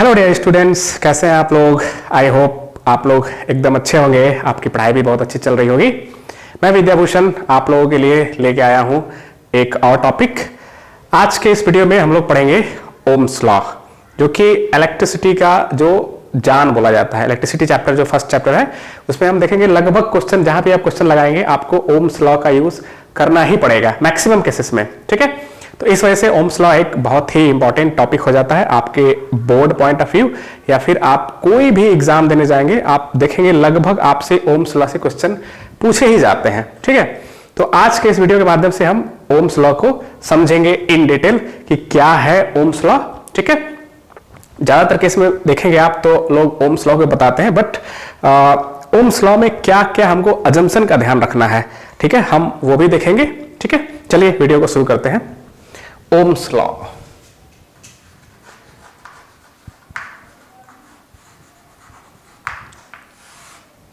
Hello dear students, कैसे हैं आप लोग। आई होप आप लोग एकदम अच्छे होंगे, आपकी पढ़ाई भी बहुत अच्छी चल रही होगी। मैं विद्याभूषण आप लोगों के लिए लेके आया हूं एक और टॉपिक। आज के इस वीडियो में हम लोग पढ़ेंगे ओम्स लॉ, जो कि इलेक्ट्रिसिटी का जो जान बोला जाता है। इलेक्ट्रिसिटी चैप्टर जो फर्स्ट चैप्टर है, उसमें हम देखेंगे लगभग क्वेश्चन, जहां पे आप क्वेश्चन लगाएंगे आपको ओम्स लॉ का यूज करना ही पड़ेगा मैक्सिमम केसेस में, ठीक है। तो इस वजह से ओम्स लॉ एक बहुत ही इंपॉर्टेंट टॉपिक हो जाता है आपके बोर्ड पॉइंट ऑफ व्यू, या फिर आप कोई भी एग्जाम देने जाएंगे आप देखेंगे लगभग आपसे ओम्स लॉ से क्वेश्चन पूछे ही जाते हैं, ठीक है। तो आज के इस वीडियो के माध्यम से हम ओम्स लॉ को समझेंगे इन डिटेल कि क्या है ओम्स लॉ, ठीक है। ज्यादातर केस में देखेंगे आप तो लोग ओम्स लॉ को बताते हैं, बट ओम्स लॉ में क्या क्या हमको अजम्पशन का ध्यान रखना है, ठीक है, हम वो भी देखेंगे, ठीक है। चलिए वीडियो को शुरू करते हैं। ओम्स लॉ,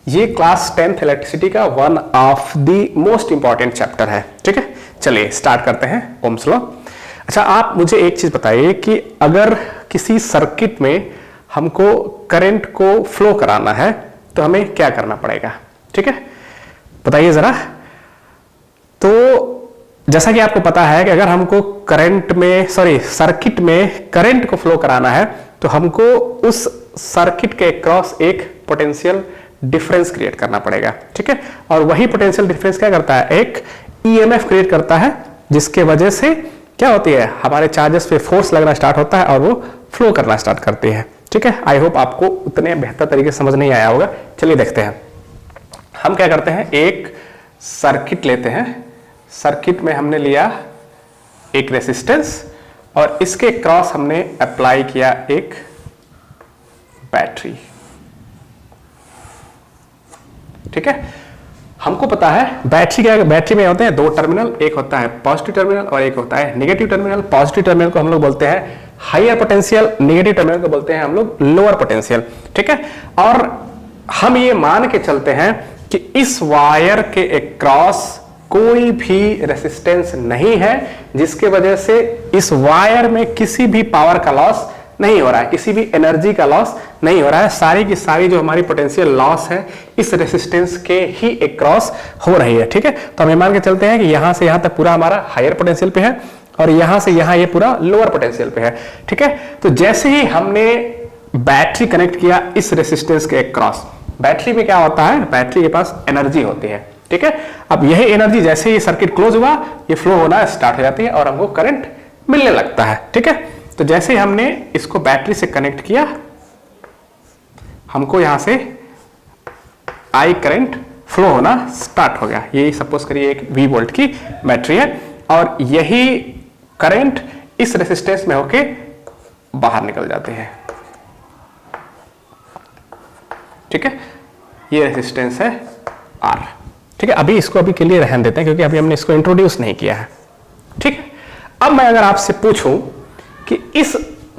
ये क्लास 10th इलेक्ट्रिसिटी का one of the most important chapter है, ठीक है। चलिए स्टार्ट करते हैं ओम्स लॉ। अच्छा, आप मुझे एक चीज बताइए कि अगर किसी सर्किट में हमको करंट को फ्लो कराना है तो हमें क्या करना पड़ेगा, ठीक है, बताइए जरा। तो जैसा कि आपको पता है कि अगर हमको सर्किट में करंट को फ्लो कराना है तो हमको उस सर्किट के क्रॉस एक पोटेंशियल डिफरेंस क्रिएट करना पड़ेगा, ठीक है। और वही पोटेंशियल डिफरेंस क्या करता है, एक ईएमएफ क्रिएट करता है, जिसके वजह से क्या होती है, हमारे चार्जेस पे फोर्स लगना स्टार्ट होता है और वो फ्लो करना स्टार्ट करती है, ठीक है। आई होप आपको उतने बेहतर तरीके से समझ नहीं आया होगा। चलिए देखते हैं। हम क्या करते हैं, एक सर्किट लेते हैं। सर्किट में हमने लिया एक रेसिस्टेंस और इसके क्रॉस हमने अप्लाई किया एक बैटरी, ठीक है। हमको पता है बैटरी में होते हैं दो टर्मिनल, एक होता है पॉजिटिव टर्मिनल और एक होता है नेगेटिव टर्मिनल। पॉजिटिव टर्मिनल को हम लोग बोलते हैं हायर पोटेंशियल, नेगेटिव टर्मिनल को बोलते हैं हम लोग लोअर पोटेंशियल, ठीक है। और हम ये मान के चलते हैं कि इस वायर के क्रॉस कोई भी रेसिस्टेंस नहीं है, जिसके वजह से इस वायर में किसी भी पावर का लॉस नहीं हो रहा है, किसी भी एनर्जी का लॉस नहीं हो रहा है। सारी की सारी जो हमारी पोटेंशियल लॉस है इस रेसिस्टेंस के ही क्रॉस हो रही है, ठीक है। तो हम ये मान के चलते हैं कि यहां से यहां तक पूरा हमारा हायर पोटेंशियल पे है और यहां से यहां ये पूरा लोअर पोटेंशियल पे है, ठीक है। तो जैसे ही हमने बैटरी कनेक्ट किया इस रेसिस्टेंस के क्रॉस, बैटरी में क्या होता है, बैटरी के पास एनर्जी होती है, ठीक है। अब यही एनर्जी जैसे ही सर्किट क्लोज हुआ ये फ्लो होना स्टार्ट हो जाती है और हमको करंट मिलने लगता है, ठीक है। तो जैसे ही हमने इसको बैटरी से कनेक्ट किया, हमको यहां से आई करंट फ्लो होना स्टार्ट हो गया। ये सपोज करिए एक V वोल्ट की बैटरी है और यही करंट इस रेसिस्टेंस में होके बाहर निकल जाते हैं, ठीक है। ये रेसिस्टेंस है R, ठीक है। अभी के लिए रहने देते हैं क्योंकि अभी हमने इसको इंट्रोड्यूस नहीं किया है, ठीक है। अब मैं अगर आपसे पूछूं कि इस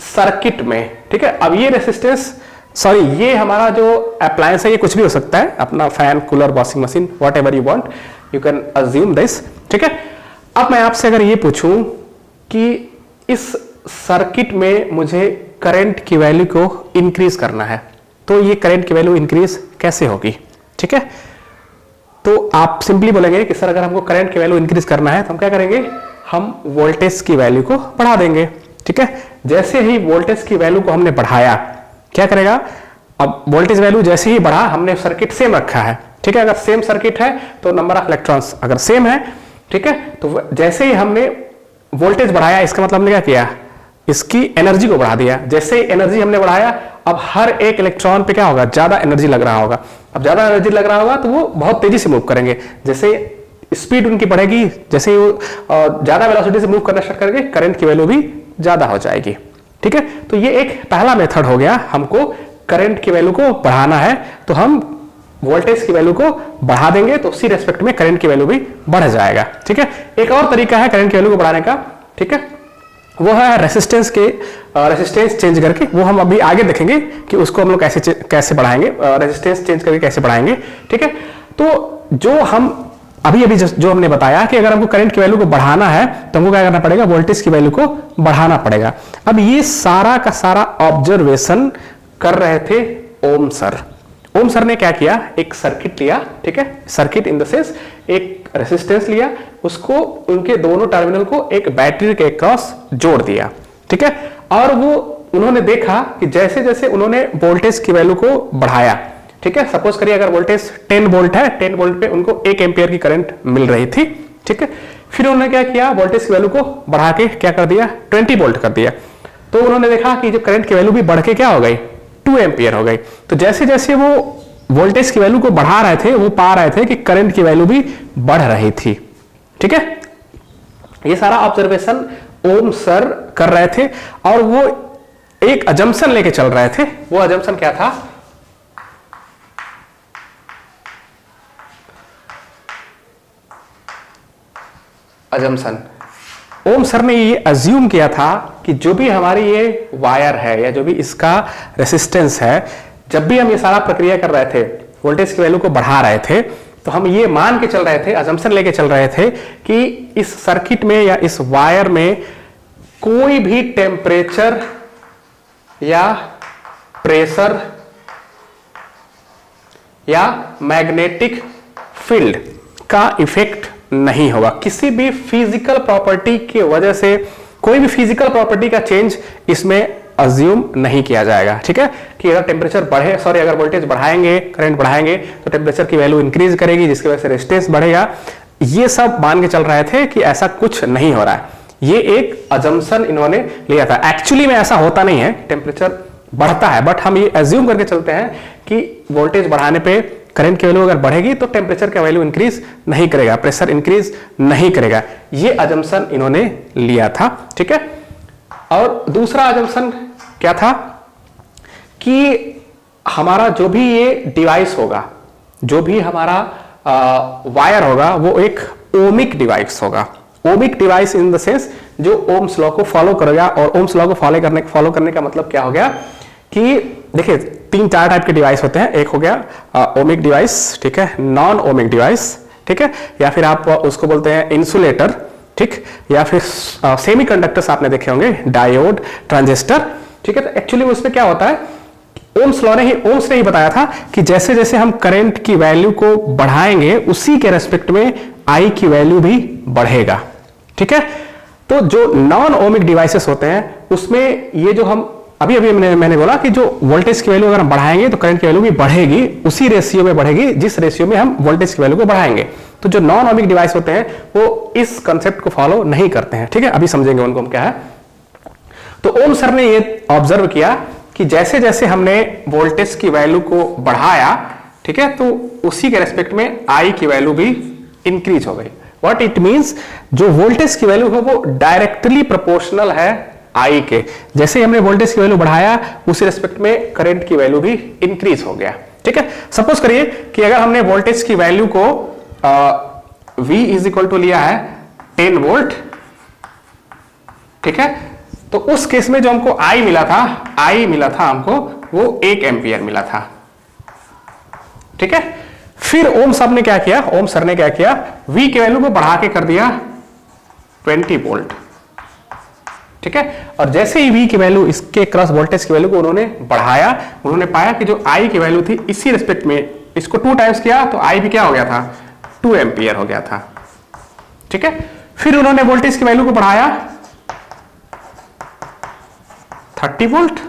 सर्किट में, ठीक है, अब ये रेसिस्टेंस, ये हमारा जो अप्लायंस है, ये कुछ भी हो सकता है, अपना fan, cooler, washing machine, what ever you want, you can assume this, ठीक है। अब मैं आपसे अगर ये पूछूं कि इस सर्किट में मुझे करंट की वैल्यू को इंक्रीज करना है तो ये करंट की वैल्यू इंक्रीज कैसे होगी, ठीक है। तो आप सिंपली बोलेंगे कि सर अगर हमको करंट की वैल्यू इंक्रीज करना है तो हम क्या करेंगे, हम वोल्टेज की वैल्यू को बढ़ा देंगे, ठीक है। जैसे ही वोल्टेज की वैल्यू को हमने बढ़ाया, क्या करेगा, अब वोल्टेज वैल्यू जैसे ही बढ़ा, हमने सर्किट सेम रखा है, ठीक है। अगर सेम सर्किट है तो नंबर ऑफ इलेक्ट्रॉन्स अगर सेम है, ठीक है, तो जैसे ही हमने वोल्टेज बढ़ाया इसका मतलब हमने क्या किया, इसकी एनर्जी को बढ़ा दिया। जैसे ही एनर्जी हमने बढ़ाया, अब हर एक इलेक्ट्रॉन पे क्या होगा, ज्यादा एनर्जी लग रहा होगा। अब ज्यादा एनर्जी लग रहा होगा तो वो बहुत तेजी से मूव करेंगे। जैसे स्पीड उनकी बढ़ेगी, जैसे वो ज्यादा वेलोसिटी से मूव करना स्टार्ट करेंगे, करंट की वैल्यू भी ज्यादा हो जाएगी, ठीक है। तो ये एक पहला मेथड हो गया, हमको करंट की वैल्यू को बढ़ाना है तो हम वोल्टेज की वैल्यू को बढ़ा देंगे तो उसी रेस्पेक्ट में करंट की वैल्यू भी बढ़ जाएगा, ठीक है। एक और तरीका है करंट की वैल्यू को बढ़ाने का, ठीक है, वो है रेसिस्टेंस चेंज करके। वो हम अभी आगे देखेंगे कि उसको हम लोग कैसे बढ़ाएंगे, रेसिस्टेंस चेंज करके कैसे बढ़ाएंगे, ठीक है। तो जो हम अभी अभी जो हमने बताया कि अगर हमको करंट की वैल्यू को बढ़ाना है तो हमको क्या करना पड़ेगा, वोल्टेज की वैल्यू को बढ़ाना पड़ेगा। अब ये सारा का सारा ऑब्जर्वेशन कर रहे थे ओम सर। ओम सर ने क्या किया, एक सर्किट लिया, ठीक है, सर्किट इन द सेंस एक रेसिस्टेंस लिया, उसको उनके दोनों टर्मिनल को एक बैटरी के क्रॉस जोड़ दिया, ठीक है, और वो उन्होंने देखा कि जैसे जैसे उन्होंने वोल्टेज की वैल्यू को बढ़ाया, ठीक है, सपोज करिए अगर वोल्टेज 10 वोल्ट है, 10 वोल्ट पे उनको 1 एम्पियर की करंट मिल रही थी, ठीक है, फिर उन्होंने क्या किया, वोल्टेज की वैल्यू को बढ़ा के क्या कर दिया, 20 वोल्ट कर दिया। तो उन्होंने देखा कि जो करंट की वैल्यू भी बढ़ के क्या हो गई, 2 एम्पियर हो गई। तो जैसे जैसे वो वोल्टेज की वैल्यू को बढ़ा रहे थे, वो पा रहे थे कि करंट की वैल्यू भी बढ़ रही थी, ठीक है। ये सारा ऑब्जर्वेशन ओम सर कर रहे थे और वो एक अजम्पशन लेके चल रहे थे। वो अजम्पशन क्या था, अजम्पशन ओम सर ने ये अज्यूम किया था कि जो भी हमारी ये वायर है या जो भी इसका रेसिस्टेंस है, जब भी हम ये सारा प्रक्रिया कर रहे थे, वोल्टेज की वैल्यू को बढ़ा रहे थे, तो हम ये मान के चल रहे थे, अजम्पशन लेके चल रहे थे कि इस सर्किट में या इस वायर में कोई भी टेम्परेचर या प्रेशर या मैग्नेटिक फील्ड का इफेक्ट नहीं होगा। किसी भी फिजिकल प्रॉपर्टी की वजह से कोई भी फिजिकल प्रॉपर्टी का चेंज इसमें अज्यूम नहीं किया जाएगा, ठीक है, कि अगर टेम्परेचर बढ़े, सॉरी अगर वोल्टेज बढ़ाएंगे, करंट बढ़ाएंगे तो टेम्परेचर की वैल्यू इंक्रीज करेगी, जिसकी वजह से रेजिस्टेंस बढ़ेगा। ये सब मान के चल रहे थे कि ऐसा कुछ नहीं हो रहा है। ये एक अजम्पशन इन्होंने लिया था। एक्चुअली में ऐसा होता नहीं है, टेम्परेचर बढ़ता है, बट हम ये अज्यूम करके चलते हैं कि वोल्टेज बढ़ाने पे करंट की वैल्यू अगर बढ़ेगी तो टेम्परेचर का वैल्यू इंक्रीज नहीं करेगा, प्रेशर इंक्रीज नहीं करेगा। ये अजम्पशन इन्होंने लिया था, ठीक है। और दूसरा अजम्पशन क्या था कि हमारा जो भी ये डिवाइस होगा, जो भी हमारा वायर होगा, वो एक ओमिक डिवाइस होगा। Ohmic device in the sense जो ओम्स लॉ को फॉलो करेगा। और ओम्स लॉ को फॉलो करने का मतलब क्या हो गया कि देखिए 3-4 टाइप के डिवाइस होते हैं। एक हो गया ओमिक डिवाइस, ठीक है, नॉन ओमिक डिवाइस, ठीक है, या फिर आप उसको बोलते हैं इंसुलेटर, ठीक, या फिर सेमीकंडक्टर्स आपने देखे होंगे, डायोड, ट्रांजिस्टर, ठीक है। तो एक्चुअली उसमें क्या होता है, ओम्स ने ही बताया था कि जैसे जैसे हम करंट की वैल्यू को बढ़ाएंगे उसी के रेस्पेक्ट में आई की वैल्यू भी बढ़ेगा, ठीक है। तो जो नॉन ओमिक डिवाइसेस होते हैं उसमें ये जो हम अभी मैंने बोला कि जो वोल्टेज की वैल्यू अगर हम बढ़ाएंगे तो करंट की वैल्यू भी बढ़ेगी, उसी रेशियो में बढ़ेगी जिस रेशियो में हम वोल्टेज की वैल्यू को बढ़ाएंगे। तो जो नॉन ओमिक डिवाइस होते हैं वो इस कंसेप्ट को फॉलो नहीं करते हैं, ठीक है। अभी समझेंगे उनको हम क्या है। तो ओम सर ने ये ऑब्जर्व किया कि जैसे जैसे हमने वोल्टेज की वैल्यू को बढ़ाया, ठीक है, तो उसी के रेस्पेक्ट में आई की वैल्यू भी इंक्रीज हो गई। व्हाट इट मींस, जो वोल्टेज की वैल्यू है वो डायरेक्टली प्रोपोर्शनल है आई के। जैसे ही हमने वोल्टेज की वैल्यू बढ़ाया उसी रेस्पेक्ट में करंट की वैल्यू भी इंक्रीज हो गया, ठीक है। सपोज करिए कि अगर हमने वोल्टेज की वैल्यू को V इज इक्वल टू लिया है 10 वोल्ट, ठीक है, तो उस केस में जो हमको I मिला था हमको वो 1 एम्पियर मिला था, ठीक है। फिर ओम सर ने क्या किया, V की वैल्यू को बढ़ा के कर दिया 20 वोल्ट, ठीक है। और जैसे ही V की वैल्यू, इसके क्रॉस वोल्टेज की वैल्यू को उन्होंने बढ़ाया, उन्होंने पाया कि जो I की वैल्यू थी इसी रिस्पेक्ट में इसको 2 टाइम्स किया तो I भी क्या हो गया था, 2 एम्पियर हो गया था, ठीक है। फिर उन्होंने वोल्टेज की वैल्यू को बढ़ाया 30 वोल्ट,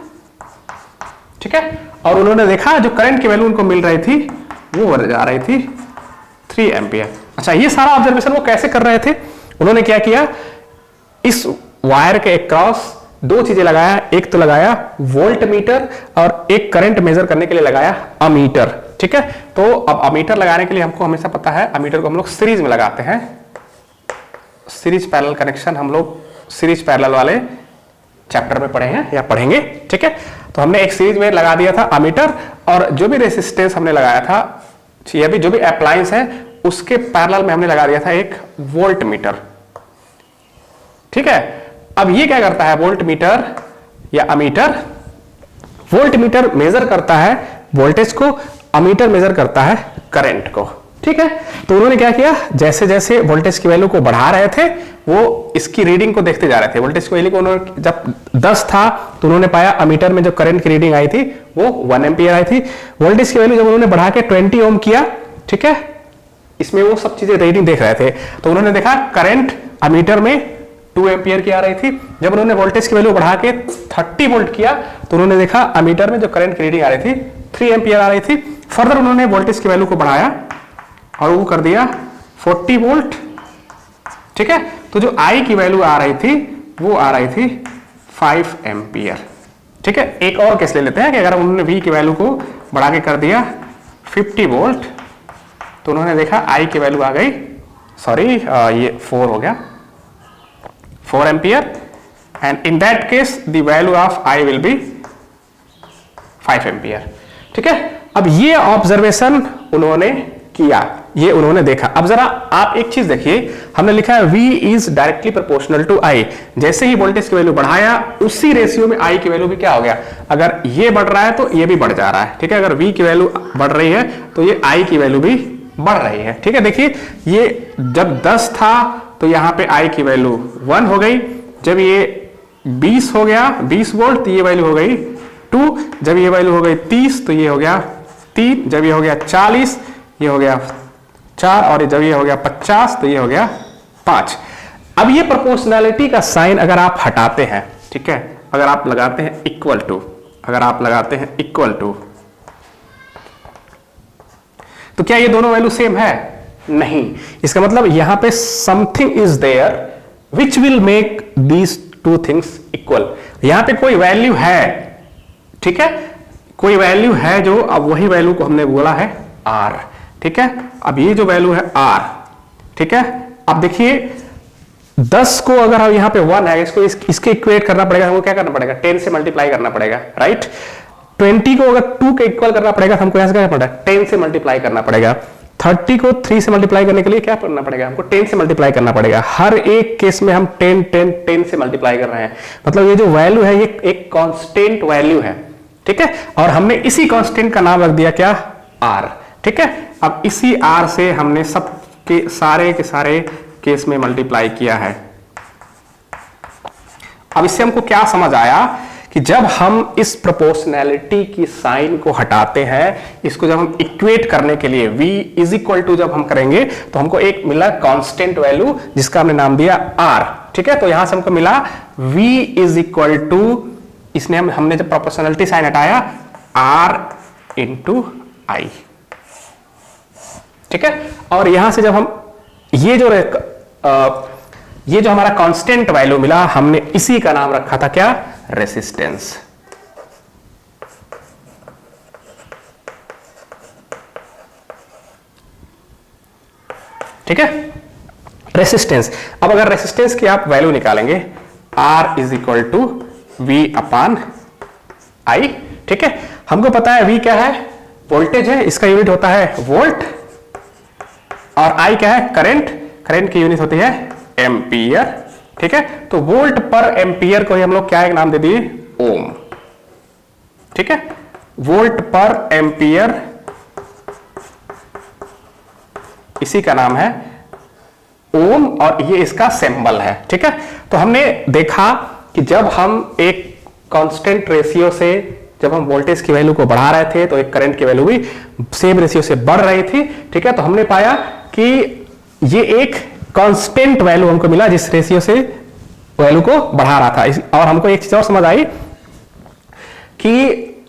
ठीक है, और उन्होंने देखा जो करंट की वैल्यू उनको मिल रही थी वो जा रही थी 3 एम्पियर। अच्छा, ये सारा ऑब्जर्वेशन वो कैसे कर रहे थे, उन्होंने क्या किया, इस वायर के क्रॉस 2 चीजें लगाया। एक तो लगाया वोल्ट मीटर और एक करंट मेजर करने के लिए लगाया अमीटर, ठीक है। तो अब अमीटर लगाने के लिए हमको हमेशा पता है, अमीटर को हम लोग सीरीज में लगाते हैं। सीरीज पैरेलल कनेक्शन हम लोग सीरीज पैरेलल वाले चैप्टर में पढ़े हैं या पढ़ेंगे, ठीक है। तो हमने एक सीरीज में लगा दिया था अमीटर, और जो भी रेसिस्टेंस हमने लगाया था या भी जो भी अप्लायंस है उसके पैरेलल में हमने लगा दिया था एक वोल्ट मीटर, ठीक है। अब ये क्या करता है, वोल्ट मीटर या अमीटर, वोल्ट मीटर मेजर करता है वोल्टेज को, अमीटर मेजर करता है करंट को, ठीक है। तो उन्होंने क्या किया, जैसे जैसे वोल्टेज की वैल्यू को बढ़ा रहे थे वो इसकी रीडिंग को देखते जा रहे थे। वोल्टेज की वैल्यू को उन्होंने जब 10 था तो उन्होंने पाया अमीटर में जो करंट की रीडिंग आई थी वो 1 एम्पियर आई थी। वोल्टेज की वैल्यू जब उन्होंने बढ़ा के 20 ओम किया, ठीक है, इसमें वो सब चीजें रीडिंग देख रहे थे, तो उन्होंने देखा करंट अमीटर में 2 एम्पियर की आ रही थी। जब उन्होंने वोल्टेज की वैल्यू बढ़ा के 30 वोल्ट किया तो उन्होंने देखा अमीटर में जो करंट की रीडिंग आ रही थी 3 एम्पियर आ रही थी। फर्दर उन्होंने वोल्टेज की वैल्यू को बढ़ाया और वो कर दिया 40 वोल्ट, ठीक है। तो जो आई की वैल्यू आ रही थी वो आ रही थी 5 एम्पियर, ठीक है। एक और केस ले लेते हैं कि अगर उन्होंने वी की वैल्यू को बढ़ा के कर दिया 50 वोल्ट तो उन्होंने देखा आई की वैल्यू आ गई, सॉरी ये 4 हो गया, 4 ampere, and in that case the value of I will be 5 ampere, ठीक है। अब ये ऑब्जर्वेशन उन्होंने किया, ये उन्होंने देखा। अब जरा आप एक चीज देखिए, हमने लिखा है V is directly proportional to I। जैसे ही वोल्टेज की वैल्यू बढ़ाया उसी रेशियो में I की वैल्यू भी क्या हो गया, अगर ये बढ़ रहा है तो ये भी बढ़ जा रहा है, ठीक है। अगर V की वैल्यू बढ़ रही है तो ये I की वैल्यू भी बढ़ रही है, ठीक है। देखिए ये जब 10 था तो यहां पे I की वैल्यू 1 हो गई, जब ये 20 हो गया 20 वोल्ट तो ये वैल्यू हो गई 2, जब ये वैल्यू हो गई 30 तो ये हो गया 3, जब ये हो गया 40 ये हो गया 4, और जब ये हो गया 50 तो ये हो गया 5। अब ये प्रोपोर्शनैलिटी का साइन अगर आप हटाते हैं, ठीक है, अगर आप लगाते हैं इक्वल टू, अगर आप लगाते हैं इक्वल टू, तो क्या ये दोनों वैल्यू सेम है? नहीं। इसका मतलब यहां पे something is there which will make these two things equal. यहां पे कोई वैल्यू है, ठीक है, कोई वैल्यू है जो, अब वही वैल्यू को हमने बोला है R, ठीक है। अब ये जो वैल्यू है R, ठीक है। अब देखिए 10 को अगर हम यहां पे 1 है, इसको इसके इक्वेट करना पड़ेगा, हमको क्या करना पड़ेगा, 10 से मल्टीप्लाई करना पड़ेगा, राइट। 20 को अगर 2 के इक्वल करना पड़ेगा हमको यहां से क्या करना पड़ेगा, 10 से मल्टीप्लाई करना पड़ेगा। 30 को 3 से मल्टीप्लाई करने के लिए क्या करना पड़ेगा, हमको 10 से मल्टीप्लाई करना पड़ेगा। हर एक केस में हम 10 10 10 से मल्टीप्लाई कर रहे हैं, मतलब ये जो वैल्यू है ये एक कांस्टेंट वैल्यू है, ठीक है। और हमने इसी कांस्टेंट का नाम रख दिया क्या, R, ठीक है। अब इसी R से हमने सब के सारे केस में मल्टीप्लाई किया है। अब इससे हमको क्या समझ आया कि जब हम इस प्रोपोर्शनैलिटी की साइन को हटाते हैं, इसको जब हम इक्वेट करने के लिए V इज इक्वल टू जब हम करेंगे तो हमको एक मिला कांस्टेंट वैल्यू जिसका हमने नाम दिया R, ठीक है। तो यहां से हमको मिला V इज इक्वल टू, इसने हमने जब प्रोपोर्शनैलिटी साइन हटाया R इंटू I, ठीक है। और यहां से जब हम ये जो हमारा कांस्टेंट वैल्यू मिला हमने इसी का नाम रखा था क्या, रेसिस्टेंस, ठीक है, रेसिस्टेंस। अब अगर रेसिस्टेंस की आप वैल्यू निकालेंगे R is equal to V upon I, ठीक है। हमको पता है V क्या है, वोल्टेज है, इसका यूनिट होता है वोल्ट, और I क्या है, करंट, करंट की यूनिट होती है एम्पियर, ठीक है। तो वोल्ट पर एम्पियर को ही हम लोग क्या एक नाम दे दिए, ओम, ठीक है। वोल्ट पर एम्पियर इसी का नाम है ओम, और ये इसका सिंबल है, ठीक है। तो हमने देखा कि जब हम एक कांस्टेंट रेशियो से जब हम वोल्टेज की वैल्यू को बढ़ा रहे थे तो एक करंट की वैल्यू भी सेम रेशियो से बढ़ रही थी, ठीक है। तो हमने पाया कि ये एक कांस्टेंट वैल्यू हमको मिला जिस रेशियो से वैल्यू को बढ़ा रहा था। और हमको एक चीज और समझ आई कि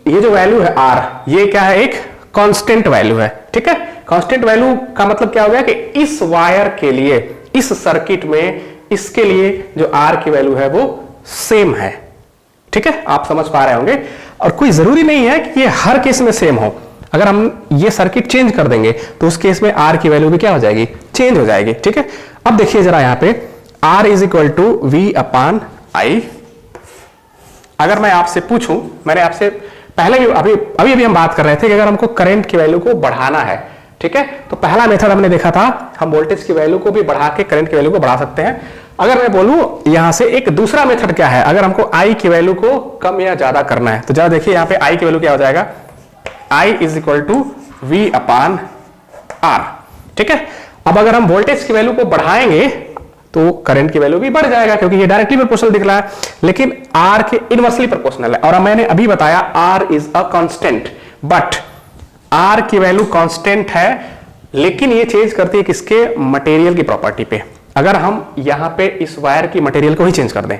ये जो वैल्यू है R, ये क्या है, एक कांस्टेंट वैल्यू है, ठीक है। कांस्टेंट वैल्यू का मतलब क्या हो गया कि इस वायर के लिए, इस सर्किट में, इसके लिए जो R की वैल्यू है वो सेम है, ठीक है। आप समझ पा रहे होंगे। और कोई जरूरी नहीं है कि ये हर केस में सेम हो। अगर हम ये सर्किट चेंज कर देंगे तो उस केस में R की वैल्यू भी क्या हो जाएगी, चेंज हो जाएगी, ठीक है। अब देखिए जरा यहां पे R is equal to V upon I। अगर मैं आपसे पूछूं, मैंने आपसे पहले अभी हम बात कर रहे थे कि अगर हमको करंट की वैल्यू को बढ़ाना है, ठीक है, तो पहला मेथड हमने देखा था, हम वोल्टेज की वैल्यू को भी बढ़ा के करंट की वैल्यू को बढ़ा सकते हैं। अगर मैं बोलूं यहां से एक दूसरा मेथड क्या है, अगर हमको I की वैल्यू को कम या ज्यादा करना है, तो जरा देखिए यहां पे I की वैल्यू क्या हो जाएगा, I is equal to V upon R। ठीक है। अब अगर हम वोल्टेज की वैल्यू को बढ़ाएंगे तो करंट की वैल्यू भी बढ़ जाएगा, क्योंकि ये डायरेक्टली प्रोपोर्शनल दिख रहा है, लेकिन आर के इनवर्सली प्रोपोर्शनल है। और मैंने अभी बताया R is a constant, but R की वैल्यू कांस्टेंट है, लेकिन ये चेंज करती है किसके, मटेरियल की प्रॉपर्टी पे। अगर हम यहां पे इस वायर की मटेरियल को ही चेंज कर दें,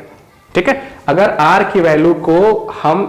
ठीक है, अगर आर की वैल्यू को हम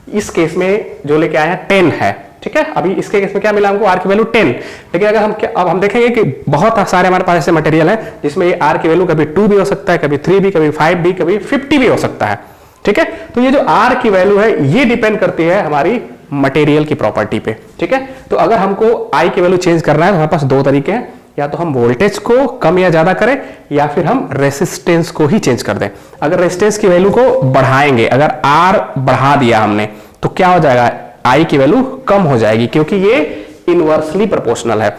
इस केस में जो लेके आए हैं 10 है, ठीक है, अभी इसके केस में क्या मिला हमको, आर की वैल्यू 10, लेकिन अगर हम अब हम देखेंगे कि बहुत सारे हमारे पास ऐसे मटेरियल है जिसमें ये आर की वैल्यू कभी 2 भी हो सकता है, कभी 3 भी, कभी 5 भी, कभी 50 भी हो सकता है, ठीक है। तो ये जो आर की वैल्यू है ये डिपेंड करती है हमारी मटेरियल की प्रॉपर्टी पे, ठीक है। तो अगर हमको आई की वैल्यू चेंज करना है तो हमारे पास दो तरीके हैं, या तो हम वोल्टेज को कम या ज्यादा करें, या फिर हम रेसिस्टेंस को ही चेंज कर दें। अगर रेसिस्टेंस की वैल्यू को बढ़ाएंगे, अगर आर बढ़ा दिया हमने, तो क्या हो जाएगा, आई की वैल्यू कम हो जाएगी, क्योंकि ये इनवर्सली प्रोपोर्शनल है।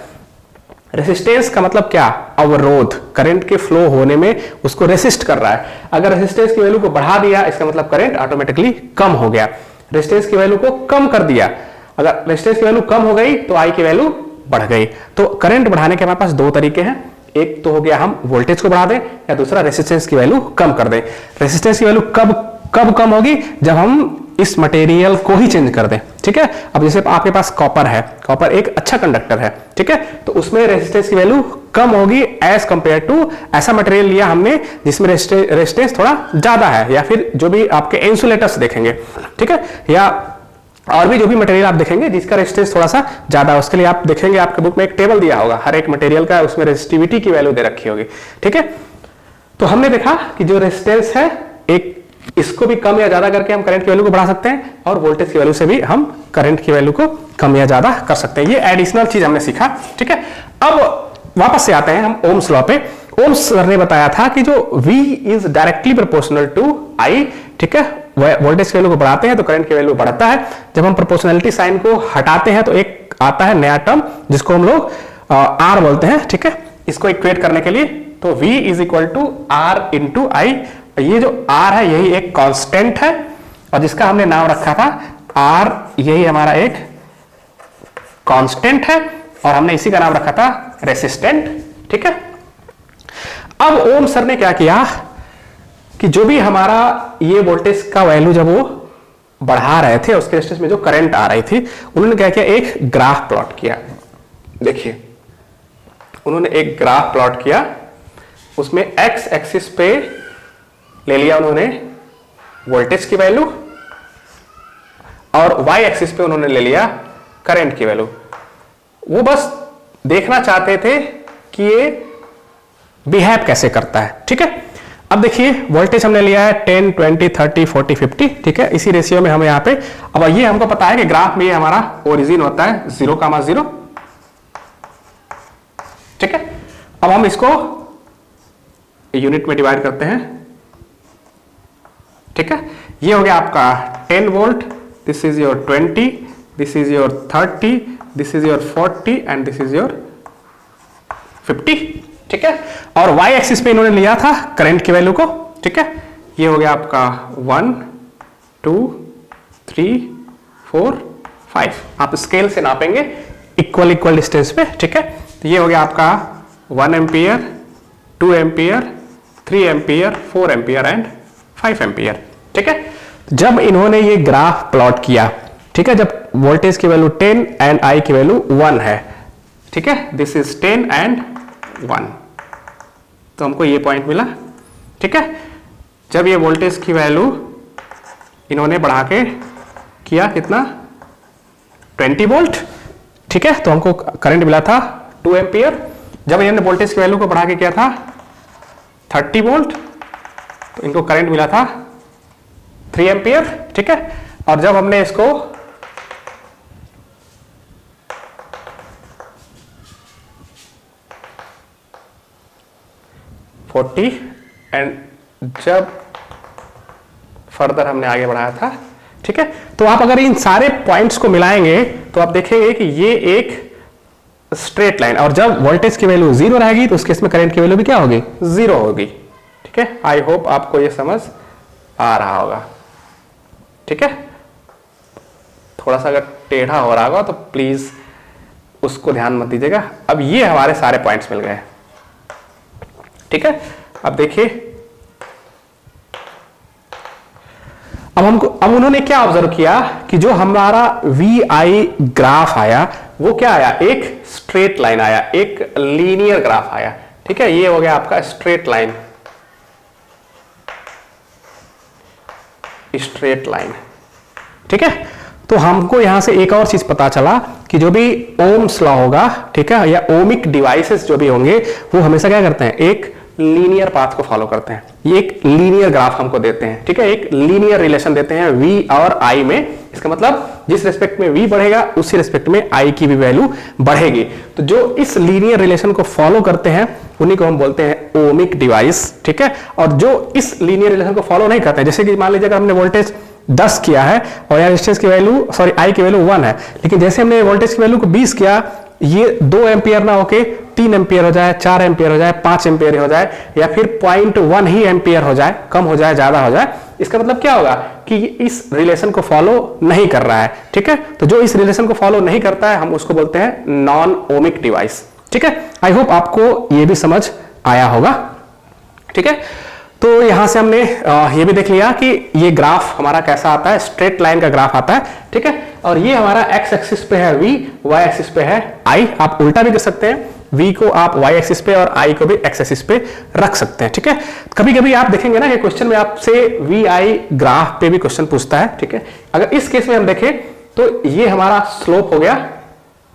रेसिस्टेंस का मतलब क्या, अवरोध, करंट के फ्लो होने में उसको रेसिस्ट कर रहा है। अगर रेसिस्टेंस की वैल्यू को बढ़ा दिया, इसका मतलब करंट ऑटोमेटिकली कम हो गया। रेसिस्टेंस की वैल्यू को कम कर दिया, अगर रेसिस्टेंस की वैल्यू कम हो गई तो आई की वैल्यू बढ़ गई। तो करंट बढ़ाने के हमारे पास दो तरीके हैं, एक तो हो गया हम वोल्टेज को बढ़ा दें, या दूसरा रेसिस्टेंस की वैल्यू कम कर दें। रेसिस्टेंस की वैल्यू कब कम होगी, जब हम इस मटेरियल को ही चेंज कर दें, ठीक है। अब जैसे आपके पास कॉपर है, कॉपर एक अच्छा कंडक्टर है, ठीक है, तो उसमें रेसिस्टेंस की वैल्यू कम होगी एज कंपेयर टू ऐसा मटेरियल लिया हमने जिसमें रेसिस्टेंस थोड़ा ज्यादा है, या फिर जो भी आपके इंसुलेटर्स देखेंगे, ठीक है, या और भी जो भी मटेरियल आप देखेंगे जिसका रेजिस्टेंस थोड़ा सा ज्यादा है, उसके लिए आप देखेंगे आपके बुक में एक टेबल दिया होगा, हर एक मटेरियल का उसमें रेजिस्टिविटी की वैल्यू दे रखी होगी, ठीक है। तो हमने देखा कि जो रेजिस्टेंस है, एक इसको भी कम या ज्यादा करके हम करंट की वैल्यू को बढ़ा सकते हैं, और वोल्टेज की वैल्यू से भी हम करंट की वैल्यू को कम या ज्यादा कर सकते हैं। ये एडिशनल चीज हमने सीखा, ठीक है। अब वापस से आते हैं हम ओम्स लॉ पे। ओम्स सर ने बताया था कि जो V is directly proportional to I, ठीक है, वोल्टेज की वैल्यू को बढ़ाते हैं तो करंट की वैल्यू बढ़ता है। जब हम प्रोपोर्शनलिटी साइन को हटाते हैं तो एक आता है नया टर्म जिसको हम लोग R बोलते हैं, ठीक है। इसको इक्वेट करने के लिए तो V is equal to R into I. ये जो R है यही एक कांस्टेंट है, और जिसका हमने नाम रखा था R, यही हमारा एक कांस्टेंट है, और हमने इसी का नाम रखा था रेसिस्टेंट, ठीक है। अब ओम सर ने क्या किया कि जो भी हमारा ये वोल्टेज का वैल्यू जब वो बढ़ा रहे थे, उसके रेजिस्टेंस में जो करंट आ रही थी, उन्होंने क्या किया, एक ग्राफ प्लॉट किया। देखिए, उन्होंने एक ग्राफ प्लॉट किया, उसमें एक्स एक्सिस पे ले लिया उन्होंने वोल्टेज की वैल्यू, और वाई एक्सिस पे उन्होंने ले लिया करंट की वैल्यू। वो बस देखना चाहते थे कि ये बिहेव कैसे करता है, ठीक है। अब देखिए, वोल्टेज हमने लिया है 10, 20, 30, 40, 50, ठीक है, इसी रेशियो में हम यहाँ पे, अब ये हमको पता है कि ग्राफ में ये हमारा ओरिजिन होता है 0,0, ठीक है। अब हम इसको यूनिट में डिवाइड करते हैं, ठीक है। ये हो गया आपका 10 volt, this is your 20, this is your 30, this is your 40 and this is your 50, ठीक है। और y एक्सिस पे इन्होंने लिया था करंट की वैल्यू को, ठीक है। ये हो गया आपका 1, 2, 3, 4, 5, आप स्केल से नापेंगे इक्वल डिस्टेंस पे, ठीक है। तो ये हो गया आपका 1 ampere, 2 ampere, 3 ampere, 4 ampere and 5 ampere, ठीक है। जब इन्होंने ये ग्राफ प्लॉट किया, ठीक है, जब वोल्टेज की वैल्यू 10 एंड I की वैल्यू 1 है, ठीक है, दिस इज 10 एंड 1, तो हमको ये पॉइंट मिला, ठीक है। जब ये वोल्टेज की वैल्यू इन्होंने बढ़ा के किया कितना, 20 वोल्ट, ठीक है, तो हमको करंट मिला था 2 एम्पियर। जब इन्होंने वोल्टेज की वैल्यू को बढ़ा के किया था 30 वोल्ट, तो इनको करंट मिला था 3 एम्पियर, ठीक है। और जब हमने इसको एंड जब फर्दर हमने आगे बढ़ाया था, ठीक है। तो आप अगर इन सारे पॉइंट्स को मिलाएंगे तो आप देखेंगे कि ये एक स्ट्रेट लाइन, और जब वोल्टेज की वैल्यू 0 रहेगी तो उस केस में करंट की वैल्यू भी क्या होगी, 0 होगी, ठीक है। आई होप आपको ये समझ आ रहा होगा, ठीक है। थोड़ा सा अगर टेढ़ा हो रहा होगा तो प्लीज उसको ध्यान मत दीजिएगा। अब ये हमारे सारे पॉइंट्स मिल गए, ठीक है। अब देखिए, अब उन्होंने क्या ऑब्जर्व किया कि जो हमारा VI ग्राफ आया वो क्या आया, एक स्ट्रेट लाइन आया, एक लीनियर ग्राफ आया, ठीक है। ये हो गया आपका स्ट्रेट लाइन, स्ट्रेट लाइन, ठीक है। तो हमको यहां से एक और चीज पता चला कि जो भी ओम्स लॉ होगा, ठीक है, या ओमिक डिवाइसेस जो भी होंगे वो हमेशा क्या करते हैं, एक लीनियर पाथ को फॉलो करते हैं। ये एक लीनियर ग्राफ हमको देते हैं, ठीक है, एक लीनियर रिलेशन देते हैं V और I में। इसका मतलब जिस रिस्पेक्ट में V बढ़ेगा उसी रिस्पेक्ट में I की भी वैल्यू बढ़ेगी। तो जो इस लीनियर रिलेशन को फॉलो करते हैं उन्हीं को हम बोलते हैं ओमिक डिवाइस, ठीक है। और जो इस लीनियर रिलेशन को फॉलो नहीं करते हैं, जैसे कि मान लीजिए अगर हमने वोल्टेज 10 किया है और यहाँ रेजिस्टेंस की वैल्यू I की वैल्यू 1 है, लेकिन जैसे हमने वोल्टेज की वैल्यू को 20 किया, ये 2 एम्पियर ना होके 3 एम्पियर हो जाए, 4 एम्पियर हो जाए, 5 एम्पियर हो जाए, या फिर 0.1 ही एम्पियर हो जाए, कम हो जाए, ज्यादा हो जाए, इसका मतलब क्या होगा कि इस रिलेशन को फॉलो नहीं कर रहा है, ठीक है। तो जो इस रिलेशन को फॉलो नहीं करता है हम उसको बोलते हैं नॉन ओमिक डिवाइस, ठीक है। आई होप आपको ये भी समझ आया होगा, ठीक है। तो यहां से हमने ये भी देख लिया कि ये ग्राफ हमारा कैसा आता है, स्ट्रेट लाइन का ग्राफ आता है, ठीक है। और ये हमारा x एक्सिस पे है V, y एक्सिस पे है I। आप उल्टा भी कर सकते हैं, V को आप y एक्सिस पे और I को भी x एक्सिस पे रख सकते हैं, ठीक है। कभी कभी आप देखेंगे ना कि क्वेश्चन में आपसे VI ग्राफ पे भी क्वेश्चन पूछता है, ठीक है। अगर इस केस में हम देखें तो ये हमारा स्लोप हो गया,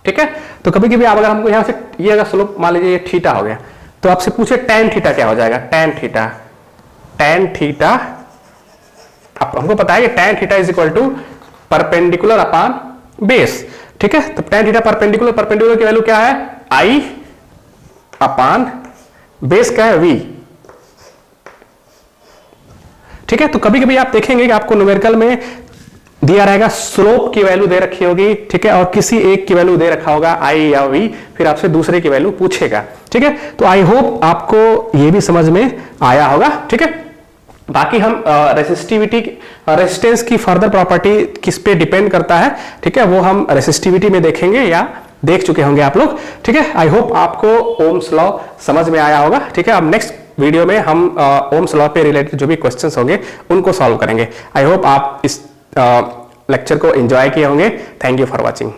ठीक है। तो कभी कभी आप अगर हमको यहां से ये अगर स्लोप मान लीजिए ये थीटा हो गया, तो आपसे पूछे tan थीटा क्या हो जाएगा, tan थीटा अब हमको पता है कि tan theta is equal to perpendicular upon base, ठीक है। तो tan थीटा परपेंडिकुलर की वैल्यू क्या है, I अपॉन बेस क्या है, V, ठीक है। तो कभी कभी आप देखेंगे कि आपको न्यूमेरिकल में दिया रहेगा स्लोप की वैल्यू दे रखी होगी, ठीक है, और किसी एक की वैल्यू दे रखा होगा I या V, फिर आपसे दूसरे की वैल्यू पूछेगा, ठीक है। तो आई होप आपको ये भी समझ में आया होगा, ठीक है। बाकी हम रेसिस्टेंस की फर्दर प्रॉपर्टी किस पे डिपेंड करता है, ठीक है, वो हम रेसिस्टिविटी में देखेंगे या देख चुके होंगे आप लोग, ठीक है। आई होप आपको ओम्स लॉ समझ में आया होगा, ठीक है। अब नेक्स्ट वीडियो में हम ओम्स लॉ पे रिलेटेड जो भी क्वेश्चंस होंगे उनको सॉल्व करेंगे। आई होप आप इस लेक्चर को एंजॉय किए होंगे। Thank you for watching.